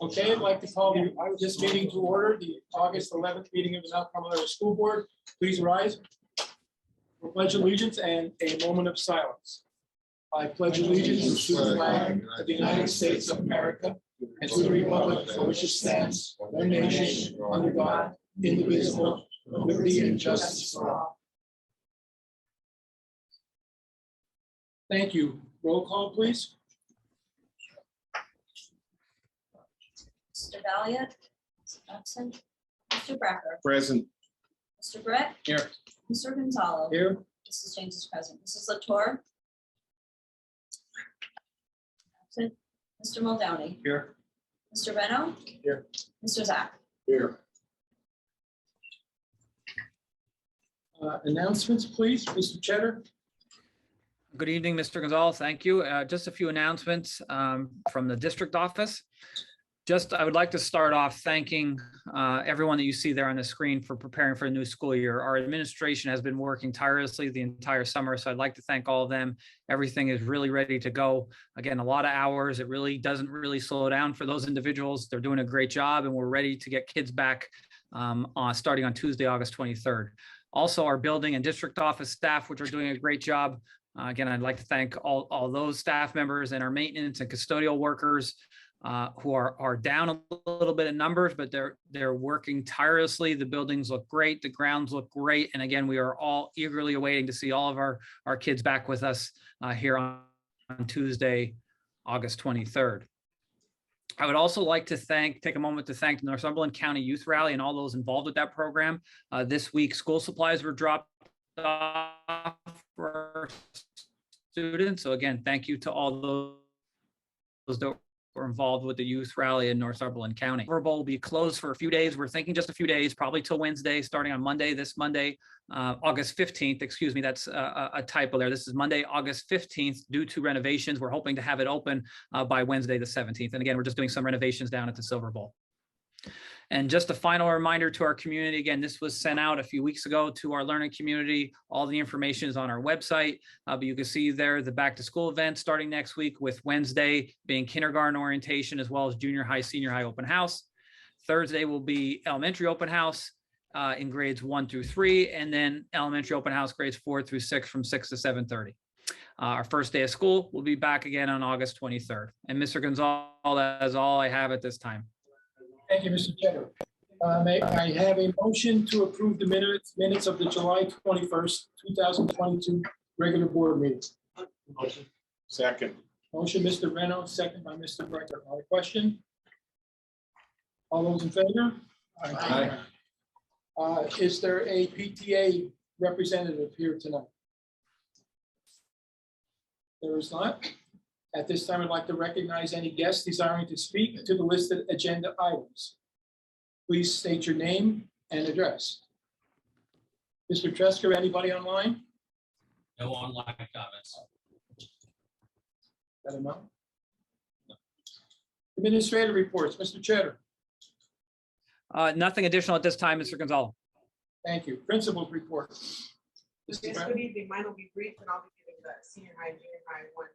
Okay, I'd like to call this meeting to order, the August 11th meeting of the South Carolina School Board. Please rise. We'll pledge allegiance and a moment of silence. I pledge allegiance to the flag of the United States of America and to the republic for which it stands, one nation, under God, indivisible, with liberty and justice for all. Thank you. Roll call, please. Mr. Valiant, absent. Mr. Brecker. Present. Mr. Brett. Here. Mr. Gonzalo. Here. Mrs. James is present. Mrs. Latour. Absent. Mr. Muldowney. Here. Mr. Reno. Here. Mr. Zach. Here. Announcements, please, Mr. Cheddar. Good evening, Mr. Gonzalez. Thank you. Just a few announcements from the district office. I would like to start off thanking everyone that you see there on the screen for preparing for the new school year. Our administration has been working tirelessly the entire summer, so I'd like to thank all of them. Everything is really ready to go. Again, a lot of hours. It really doesn't really slow down for those individuals. They're doing a great job, and we're ready to get kids back starting on Tuesday, August 23rd. Also, our building and district office staff, which are doing a great job. Again, I'd like to thank all those staff members and our maintenance and custodial workers who are down a little bit in numbers, but they're working tirelessly. The buildings look great, the grounds look great, and again, we are all eagerly awaiting to see all of our kids back with us here on Tuesday, August 23rd. I would also like to take a moment to thank the Northumberland County Youth Rally and all those involved with that program. This week, school supplies were dropped off for our students. So again, thank you to all those that were involved with the youth rally in Northumberland County. Silver Bowl will be closed for a few days. We're thinking just a few days, probably till Wednesday, starting on Monday, this Monday, August 15th. Excuse me, that's a typo there. This is Monday, August 15th, due to renovations. We're hoping to have it open by Wednesday, the 17th. And again, we're just doing some renovations down at the Silver Bowl. And just a final reminder to our community, again, this was sent out a few weeks ago to our learning community. All the information is on our website, but you can see there the back to school event starting next week, with Wednesday being kindergarten orientation, as well as junior high, senior high open house. Thursday will be elementary open house in grades 1 through 3, and then elementary open house grades 4 through 6 from 6 to 7:30. Our first day of school will be back again on August 23rd. And Mr. Gonzalez, that is all I have at this time. Thank you, Mr. Cheddar. May I have a motion to approve the minutes of the July 21st, 2022 regular board meeting? Motion. Second. Motion, Mr. Reno, second by Mr. Brecker. On the question? All those in favor? Aye. Is there a PTA representative here tonight? There is not. At this time, I'd like to recognize any guests desiring to speak to the listed agenda items. Please state your name and address. Mr. Tresker, anybody online? No online comments. Let him know. Administrative reports, Mr. Cheddar. Nothing additional at this time, Mr. Gonzalez. Thank you. Principal's report. Yes, good evening. Mine will be brief, and I'll be giving the senior high and junior high one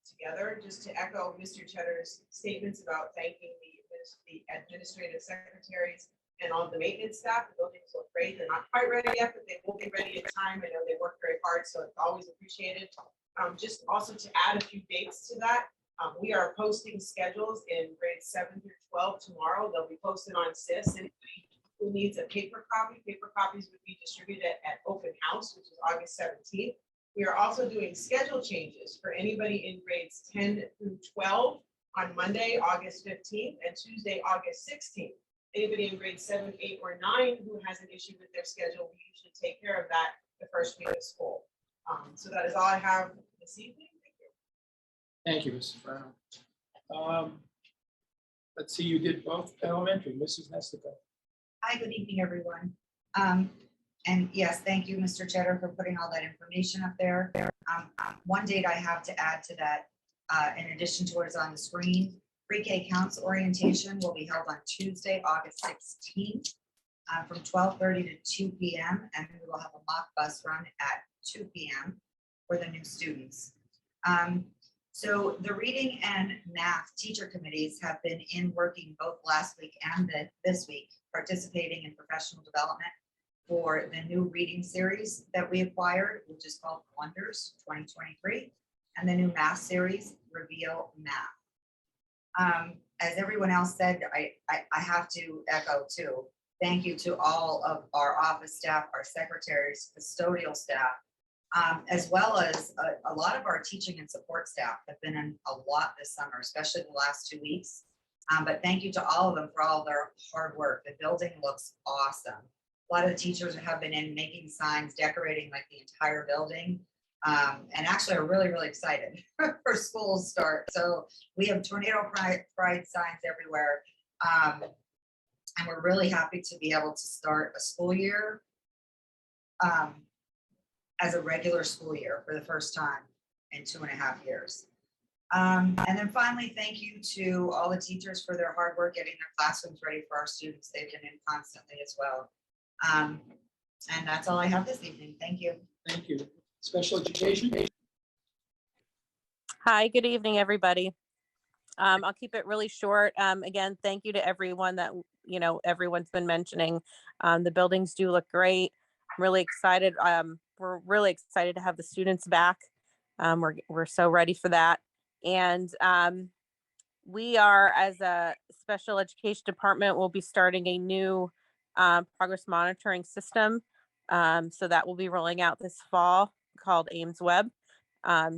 together. Just to echo Mr. Cheddar's statements about thanking the administrative secretaries and all the maintenance staff. The buildings look great. They're not quite ready yet, but they will be ready in time. I know they work very hard, so it's always appreciated. Just also to add a few dates to that, we are posting schedules in grades 7 through 12 tomorrow. They'll be posted on SIS. Anybody who needs a paper copies would be distributed at open house, which is August 17th. We are also doing schedule changes for anybody in grades 10 through 12 on Monday, August 15th, and Tuesday, August 16th. Anybody in grades 7, 8, or 9 who has an issue with their schedule, we usually take care of that the first week of school. So that is all I have this evening. Thank you. Thank you, Mrs. Brown. Let's see, you did both elementary. Mrs. Nestico. Hi, good evening, everyone. And yes, thank you, Mr. Cheddar, for putting all that information up there. One date I have to add to that, in addition to what is on the screen, pre-K counts orientation will be held on Tuesday, August 16th, from 12:30 to 2 p.m. And we will have a mock bus run at 2 p.m. for the new students. So the reading and math teacher committees have been in working both last week and this week, participating in professional development for the new reading series that we acquired, which is called Wonders 2023, and the new math series, Reveal Math. As everyone else said, I have to echo too. Thank you to all of our office staff, our secretaries, custodial staff, as well as a lot of our teaching and support staff have been in a lot this summer, especially the last 2 weeks. But thank you to all of them for all their hard work. The building looks awesome. A lot of the teachers have been in making signs, decorating like the entire building. And actually are really, really excited for school's start. So we have tornado pride signs everywhere. And we're really happy to be able to start a school year as a regular school year for the first time in 2.5 years. And then finally, thank you to all the teachers for their hard work getting their classrooms ready for our students. They've been in constantly as well. And that's all I have this evening. Thank you. Thank you. Special education. Hi, good evening, everybody. I'll keep it really short. Again, thank you to everyone that, everyone's been mentioning. The buildings do look great. I'm really excited. We're really excited to have the students back. We're so ready for that. And we are, as a special education department, will be starting a new progress monitoring system. So that will be rolling out this fall, called Ames Web.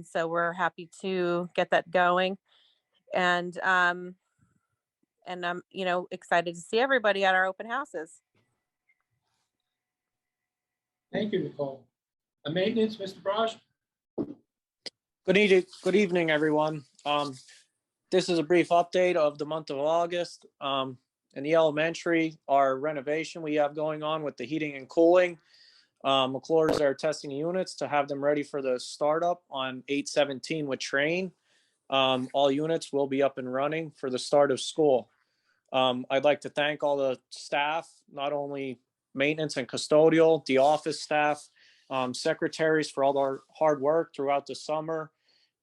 So we're happy to get that going. And I'm, excited to see everybody at our open houses. Thank you, Nicole. Maintenance, Mr. Brosh. Good evening, everyone. This is a brief update of the month of August. In the elementary, our renovation we have going on with the heating and cooling. McClure's are testing units to have them ready for the startup on 8/17 with train. All units will be up and running for the start of school. I'd like to thank all the staff, not only maintenance and custodial, the office staff, secretaries for all their hard work throughout the summer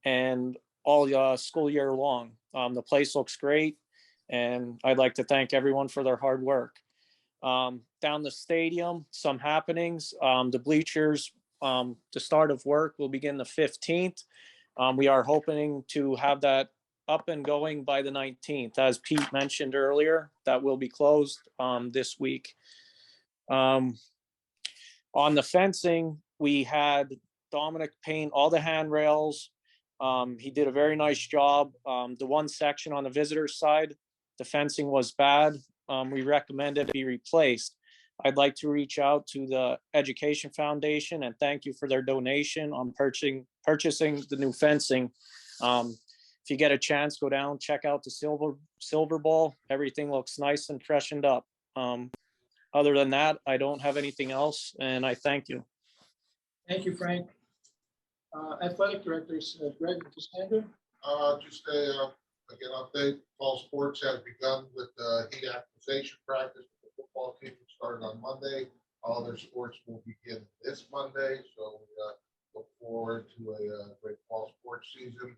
and all school year long. The place looks great, and I'd like to thank everyone for their hard work. Down the stadium, some happenings. The bleachers, the start of work will begin the 15th. We are hoping to have that up and going by the 19th. As Pete mentioned earlier, that will be closed this week. On the fencing, we had Dominic paint all the handrails. He did a very nice job. The one section on the visitor side, the fencing was bad. We recommend it be replaced. I'd like to reach out to the Education Foundation and thank you for their donation on purchasing the new fencing. If you get a chance, go down, check out the Silver Bowl. Everything looks nice and freshened up. Other than that, I don't have anything else, and I thank you. Thank you, Frank. Athletic directors, Greg Costanza. Just again, update, fall sports has begun with heat activation practice. The football team started on Monday. All their sports will begin this Monday. So we look forward to a great fall sports season.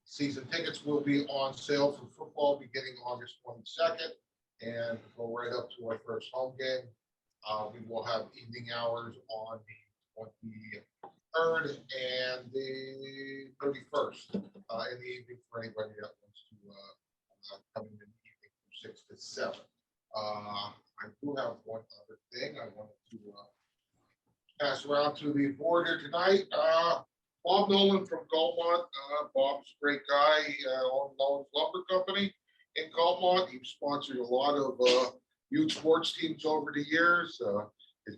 Season tickets will be on sale for football beginning August 22nd and go right up to our first home game. We will have evening hours on the 23rd and the 31st in the evening for anybody that wants to come in the evening from 6 to 7. I do have one other thing I wanted to pass around to the board here tonight. Bob Nolan from Gaumont. Bob's a great guy. He owns Nolan's Lumber Company in Gaumont. He's sponsored a lot of youth sports teams over the years. His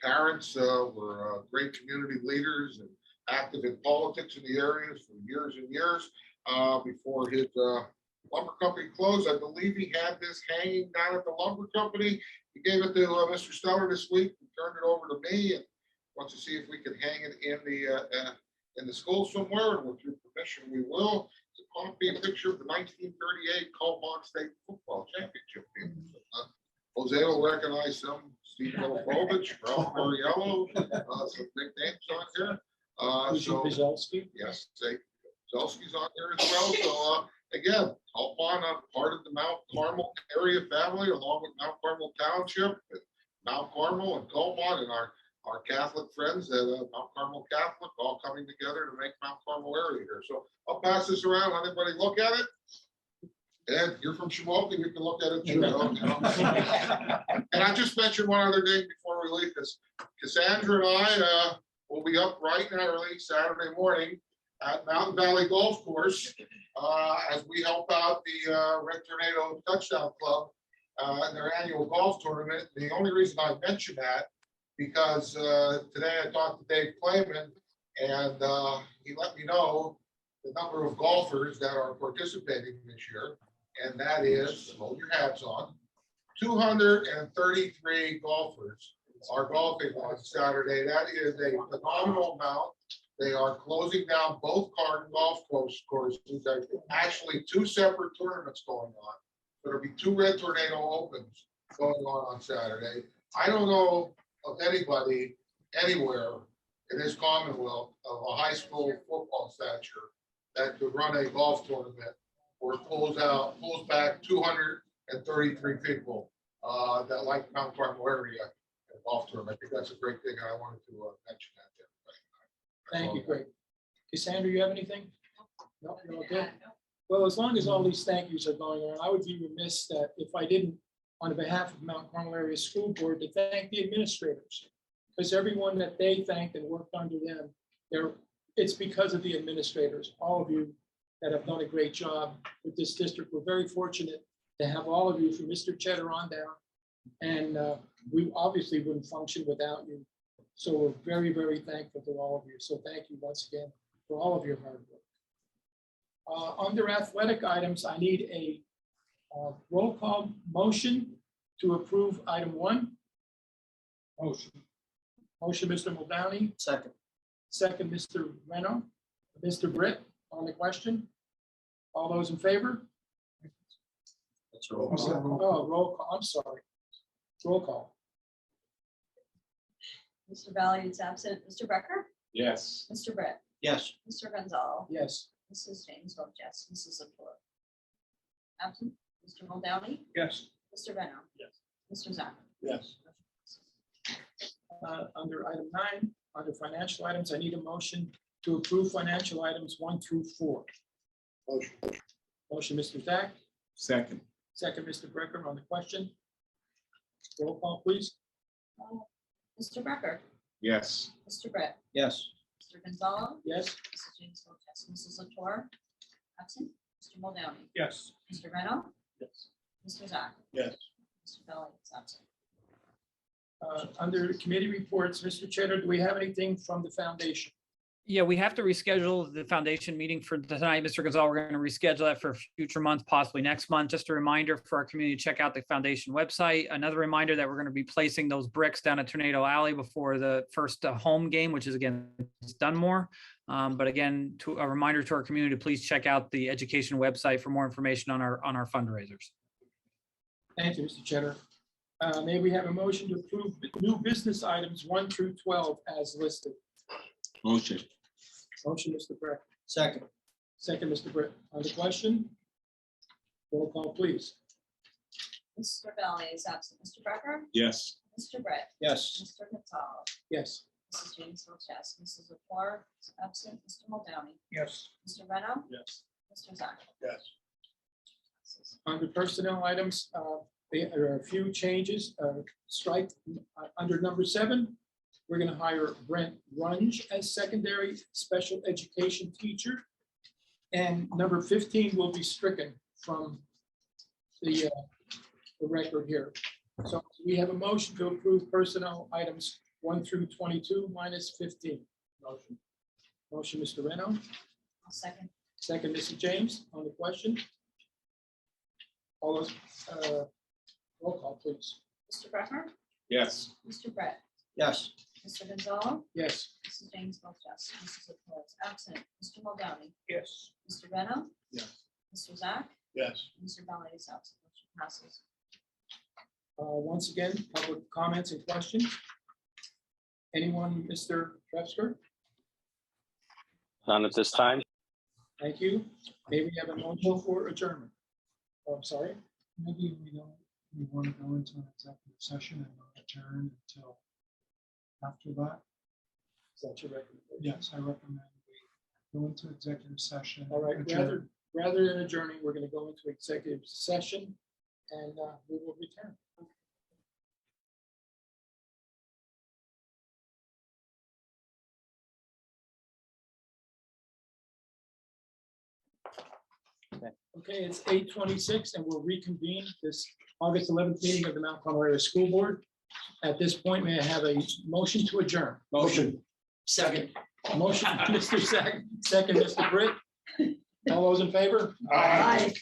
parents were great community leaders and active in politics in the area for years and years. Before his lumber company closed, I believe he had this hanging down at the lumber company. He gave it to Mr. Stellar this week and turned it over to me and wants to see if we can hang it in the school somewhere, and with your permission, we will. It's a copy and picture of the 1938 Gaumont State Football Championship team. Jose will recognize some, Steve Milovich, Ralph Mariello, some big names on here. So, Buzalski. yes, Zelski's on there as well. So, again, help on a part of the Mount Carmel area family, along with Mount Carmel Township, and Mount Carmel and Colmont, and our Catholic friends at Mount Carmel Catholic, all coming together to make Mount Carmel area here. So I'll pass this around, let everybody look at it. And you're from Shamokin, you can look at it too. And I just mentioned one other thing before we leave this. Cassandra and I will be up bright and early Saturday morning at Mountain Valley Golf Course as we help out the Red Tornado Touchdown Club in their annual golf tournament. The only reason I mention that because today I talked to Dave Clayman, and he let me know the number of golfers that are participating this year, and that is, hold your hats on, 233 golfers are golfing on Saturday. That is a phenomenal amount. They are closing down both Carden golf courses. There's actually 2 separate tournaments going on. There'll be 2 Red Tornado Opens going on Saturday. I don't know of anybody anywhere in this Commonwealth of a high school football stature that could run a golf tournament or pulls back 233 people that like Mount Carmel area golf tournament. I think that's a great thing. I wanted to mention that to everybody. Thank you, Greg. Cassandra, you have anything? No, no, good. Well, as long as all these thank yous are going on, I would be remiss that if I didn't, on behalf of Mount Carmel Area School Board, to thank the administrators. Because everyone that they thanked and worked under them, it's because of the administrators, all of you that have done a great job with this district. We're very fortunate to have all of you, from Mr. Cheddar on down. And we obviously wouldn't function without you. So we're very, very thankful to all of you. So thank you once again for all of your hard work. Under athletic items, I need a roll call motion to approve item 1. Motion, Mr. Muldowney. Second. Second, Mr. Reno. Mr. Britt on the question. All those in favor? That's roll Oh, roll call. I'm sorry. Roll call. Mr. Valley is absent. Mr. Becker? Yes. Mr. Britt? Yes. Mr. Gonzalez? Yes. Mrs. James votes yes. Mrs. Latour? Absent. Mr. Muldowney? Yes. Mr. Reno? Yes. Mr. Zach? Yes. Under item 9, under financial items, I need a motion to approve financial items 1 through 4. Motion. Motion, Mr. Zach. Second. Second, Mr. Brecker on the question. Roll call, please. Mr. Becker? Yes. Mr. Britt? Yes. Mr. Gonzalez? Yes. Mrs. James votes yes. Mrs. Latour? Absent. Mr. Muldowney? Yes. Mr. Reno? Yes. Mr. Zach? Yes. Mr. Valley is absent. Under committee reports, Mr. Cheddar, do we have anything from the foundation? Yeah, we have to reschedule the foundation meeting for tonight, Mr. Gonzalez. We're going to reschedule that for a future month, possibly next month. Just a reminder for our community to check out the foundation website. Another reminder that we're going to be placing those bricks down at Tornado Alley before the first home game, which is again Dunmore. But again, a reminder to our community to please check out the education website for more information on our fundraisers. Thank you, Mr. Cheddar. May we have a motion to approve new business items 1 through 12 as listed? Motion. Motion, Mr. Brecker. Second. Second, Mr. Britt. On the question? Roll call, please. Mr. Valley is absent. Mr. Becker? Yes. Mr. Britt? Yes. Mr. Gonzalez? Yes. Mrs. James votes yes. Mrs. Latour is absent. Mr. Muldowney? Yes. Mr. Reno? Yes. Mr. Zach? Yes. Under personnel items, there are a few changes. Strike under number 7. We're going to hire Brent Runge as secondary special education teacher. And number 15 will be stricken from the record here. So we have a motion to approve personnel items 1 through 22 minus 15. Motion. Motion, Mr. Reno. I'll second. Second, Mrs. James on the question. All those, roll call, please. Mr. Becker? Yes. Mr. Britt? Yes. Mr. Gonzalez? Yes. Mrs. James votes yes. Mrs. Latour is absent. Mr. Muldowney? Yes. Mr. Reno? Yes. Mr. Zach? Yes. Mr. Valley is absent. Motion passes. Once again, public comments and questions. Anyone, Mr. Trepsker? None at this time. Thank you. May we have a motion for adjournment? Oh, I'm sorry. Maybe we want to go into an executive session and not adjourn until after that. Is that your recommendation? Yes, I recommend we go into executive session. All right, adjourn. rather than adjourning, we're going to go into executive session and we will return. Okay, it's 8:26 and we'll reconvene this August 11th meeting of the Mount Carmel Area School Board. At this point, may I have a motion to adjourn? Motion. Second. Motion, Mr. Second, Mr. Britt. All those in favor? Aye.